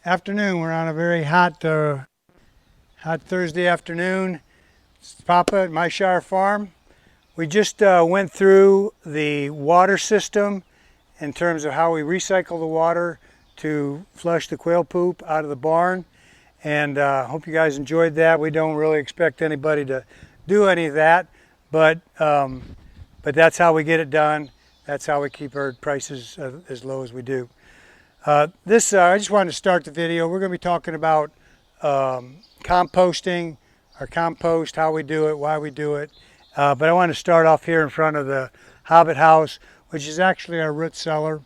afternoon. We're on a very hot Thursday afternoon. It's Papa at Myshire Farm. We just went through the water system in terms of how we recycle the water to flush the quail poop out of the barn, and hope you guys enjoyed that. We don't really expect anybody to do any of that, but that's how we get it done. That's how we keep our prices as low as we do. I just wanted to start the video. We're going to be talking about composting, our compost, how we do it, why we do it. But I want to start off here in front of the Hobbit house, which is actually our root cellar.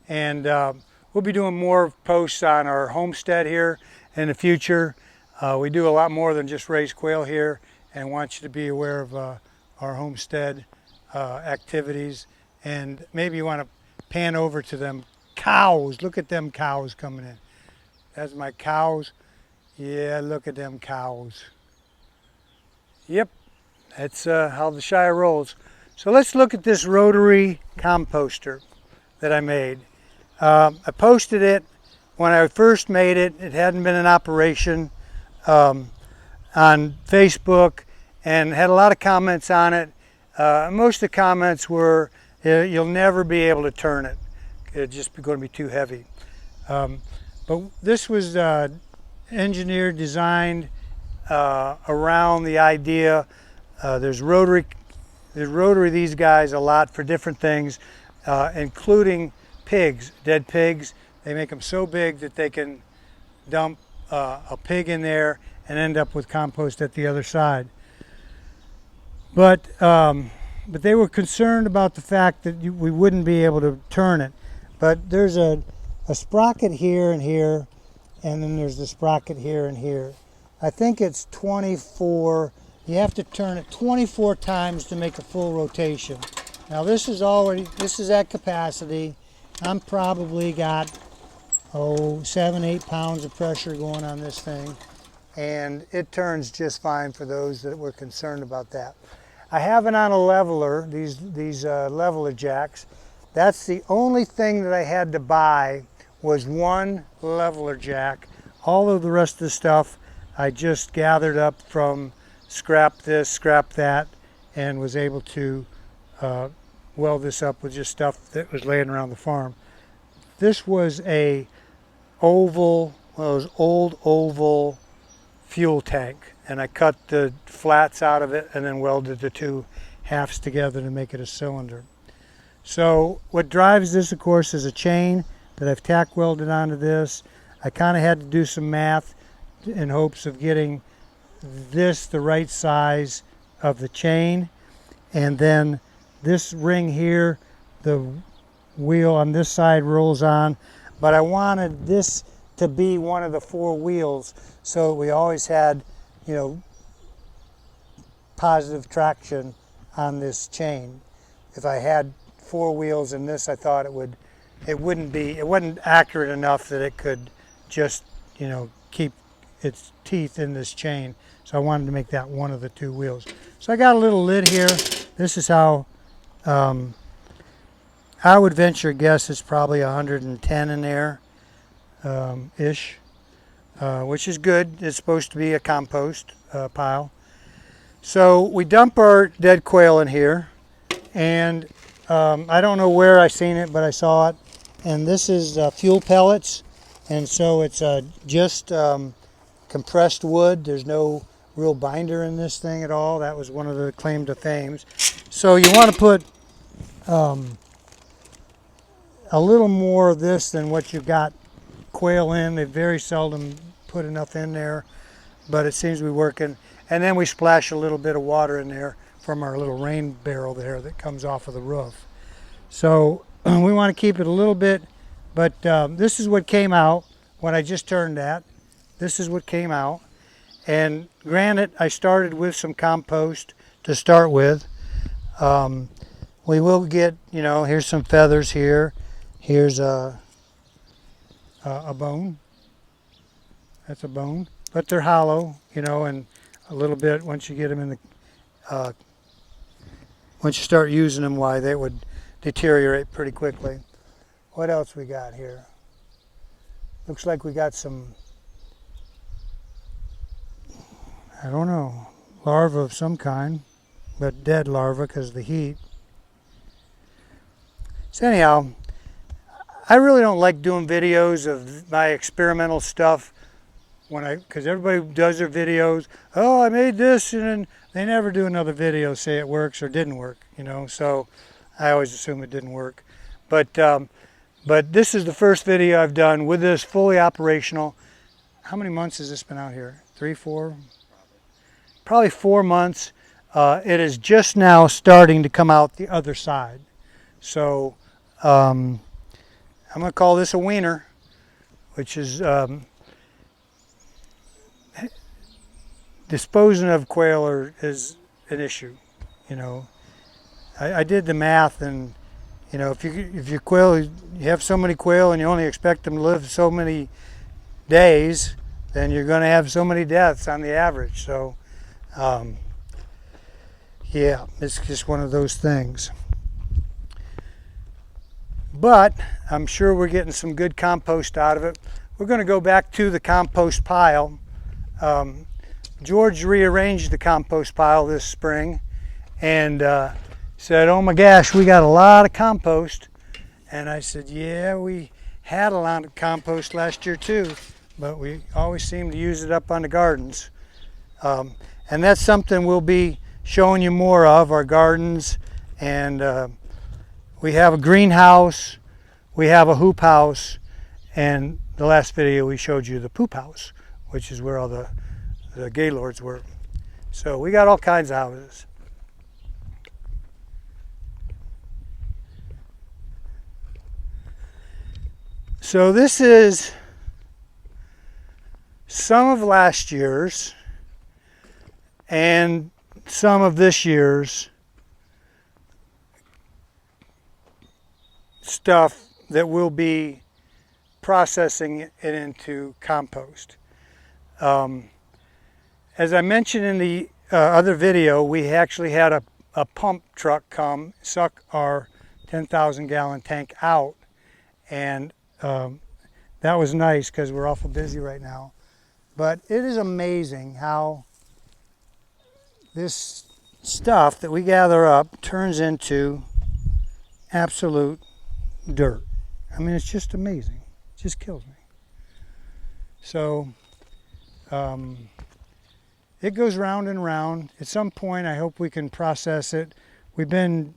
And we'll be doing more posts on our homestead here in the future. We do a lot more than just raise quail here, and want you to be aware of our homestead activities. And maybe you want to pan over to them cows. Look at them cows coming in. That's my cows. Yeah, look at them cows. Yep, that's how the Shire rolls. So let's look at this Rotary composter that I made. I posted it when I first made it. It hadn't been in operation on Facebook, and had a lot of comments on it. Most of the comments were, you'll never be able to turn it. It's just going to be too heavy. But this was engineered, designed around the idea. There's Rotary, these guys a lot for different things, including pigs, dead pigs. They make them so big that they can dump a pig in there and end up with compost at the other side. But they were concerned about the fact that we wouldn't be able to turn it. But there's a sprocket here and here, and then there's the sprocket here and here. I think it's 24. You have to turn it 24 times to make a full rotation. Now this is at capacity. I'm probably got 7-8 pounds of pressure going on this thing, and it turns just fine for those that were concerned about that. I have it on a leveler, these leveler jacks. That's the only thing that I had to buy, was one leveler jack. All of the rest of the stuff I just gathered up from scrap this, scrap that, and was able to weld this up with just stuff that was laying around the farm. This was a oval, one of those old oval fuel tank, and I cut the flats out of it and then welded the two halves together to make it a cylinder. So what drives this, of course, is a chain that I've tack welded onto this. I kind of had to do some math in hopes of getting this the right size of the chain. And then this ring here, the wheel on this side rolls on, but I wanted this to be one of the four wheels, so we always had, positive traction on this chain. If I had four wheels in this, I thought it wasn't accurate enough that it could just, keep its teeth in this chain. So I wanted to make that one of the two wheels. So I got a little lid here. This is how, I would venture a guess it's probably 110 in there, ish, which is good. It's supposed to be a compost pile. So we dump our dead quail in here, and I don't know where I seen it, but I saw it. And this is fuel pellets, and so it's just compressed wood. There's no real binder in this thing at all. That was one of the claim to fames. So you want to put a little more of this than what you've got quail in. They very seldom put enough in there, but it seems to be working. And then we splash a little bit of water in there from our little rain barrel there that comes off of the roof. So we want to keep it a little bit, but this is what came out when I just turned that. This is what came out. And granted, I started with some compost to start with. We will get, here's some feathers here. Here's a bone. That's a bone. But they're hollow, and a little bit once you get them in the, once you start using them, why they would deteriorate pretty quickly. What else we got here? Looks like we got some, I don't know, larvae of some kind, but dead larvae because of the heat. So anyhow, I really don't like doing videos of my experimental stuff because everybody does their videos. Oh, I made this, and then they never do another video say it works or didn't work. So I always assume it didn't work. But this is the first video I've done with this fully operational. How many months has this been out here? 3, 4? Probably 4 months. It is just now starting to come out the other side. So I'm going to call this a wiener, which is disposing of quail is an issue. I did the math, and if you quail, you have so many quail and you only expect them to live so many days, then you're going to have so many deaths on the average. So yeah, it's just one of those things. But I'm sure we're getting some good compost out of it. We're going to go back to the compost pile. George rearranged the compost pile this spring and said, oh my gosh, we got a lot of compost. And I said, yeah, we had a lot of compost last year too, but we always seem to use it up on the gardens. And that's something we'll be showing you more of, our gardens. And we have a greenhouse, we have a hoop house, and the last video we showed you the poop house, which is where all the gaylords were. So we got all kinds of houses. So this is some of last year's and some of this year's stuff that we'll be processing it into compost. As I mentioned in the other video, we actually had a pump truck come suck our 10,000 gallon tank out, and that was nice because we're awful busy right now. But it is amazing how this stuff that we gather up turns into absolute dirt. I mean, it's just amazing. It just kills me. So it goes round and round. At some point, I hope we can process it. We've been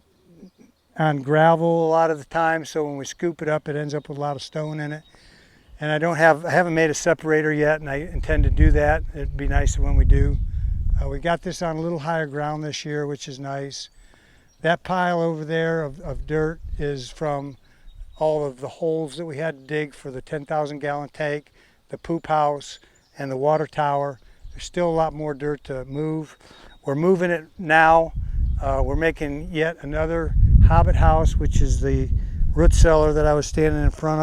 on gravel a lot of the time, so when we scoop it up, it ends up with a lot of stone in it. And I haven't made a separator yet, and I intend to do that. It'd be nice when we do. We got this on a little higher ground this year, which is nice. That pile over there of dirt is from all of the holes that we had to dig for the 10,000 gallon tank, the poop house, and the water tower. There's still a lot more dirt to move. We're moving it now. We're making yet another hobbit house, which is the root cellar that I was standing in front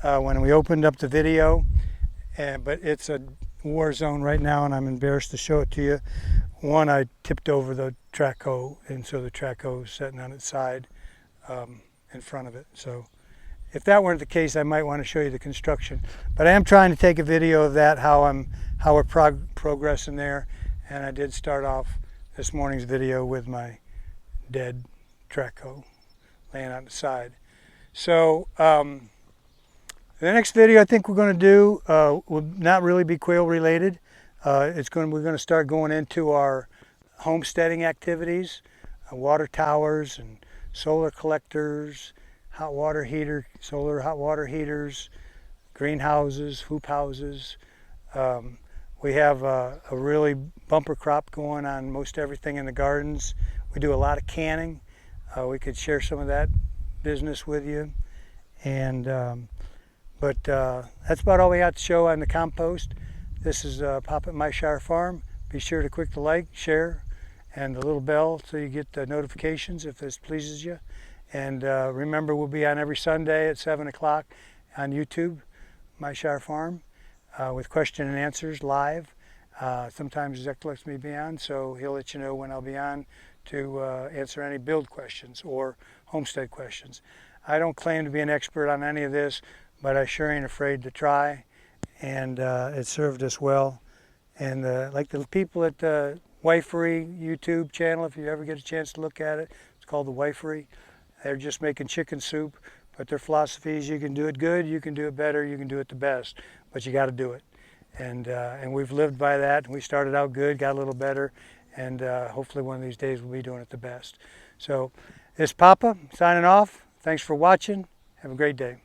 of when we opened up the video. But it's a war zone right now, and I'm embarrassed to show it to you. One, I tipped over the track hoe, and so the track hoe is sitting on its side in front of it. So if that weren't the case, I might want to show you the construction. But I am trying to take a video of that, how we're progressing there. And I did start off this morning's video with my dead track hoe laying on the side. So the next video I think we're going to do will not really be quail related. We're going to start going into our homesteading activities, water towers and solar collectors, hot water heater, solar hot water heaters, greenhouses, hoop houses. We have a really bumper crop going on most everything in the gardens. We do a lot of canning. We could share some of that business with you. And but that's about all we got to show on the compost. This is Pop at Myshire Farm. Be sure to click the like, share, and the little bell so you get the notifications if this pleases you. And remember, we'll be on every Sunday at 7 o'clock on YouTube, Myshire Farm, with question and answers live. Sometimes Zach lets me be on, so he'll let you know when I'll be on to answer any build questions or homestead questions. I don't claim to be an expert on any of this, but I sure ain't afraid to try, and it served us well. And like the people at the Wifery YouTube channel, if you ever get a chance to look at it, it's called the Wifery. They're just making chicken soup, but their philosophy is you can do it good, you can do it better, you can do it the best, but you got to do it. And we've lived by that. We started out good, got a little better, and hopefully one of these days we'll be doing it the best. So, it's Papa signing off. Thanks for watching. Have a great day.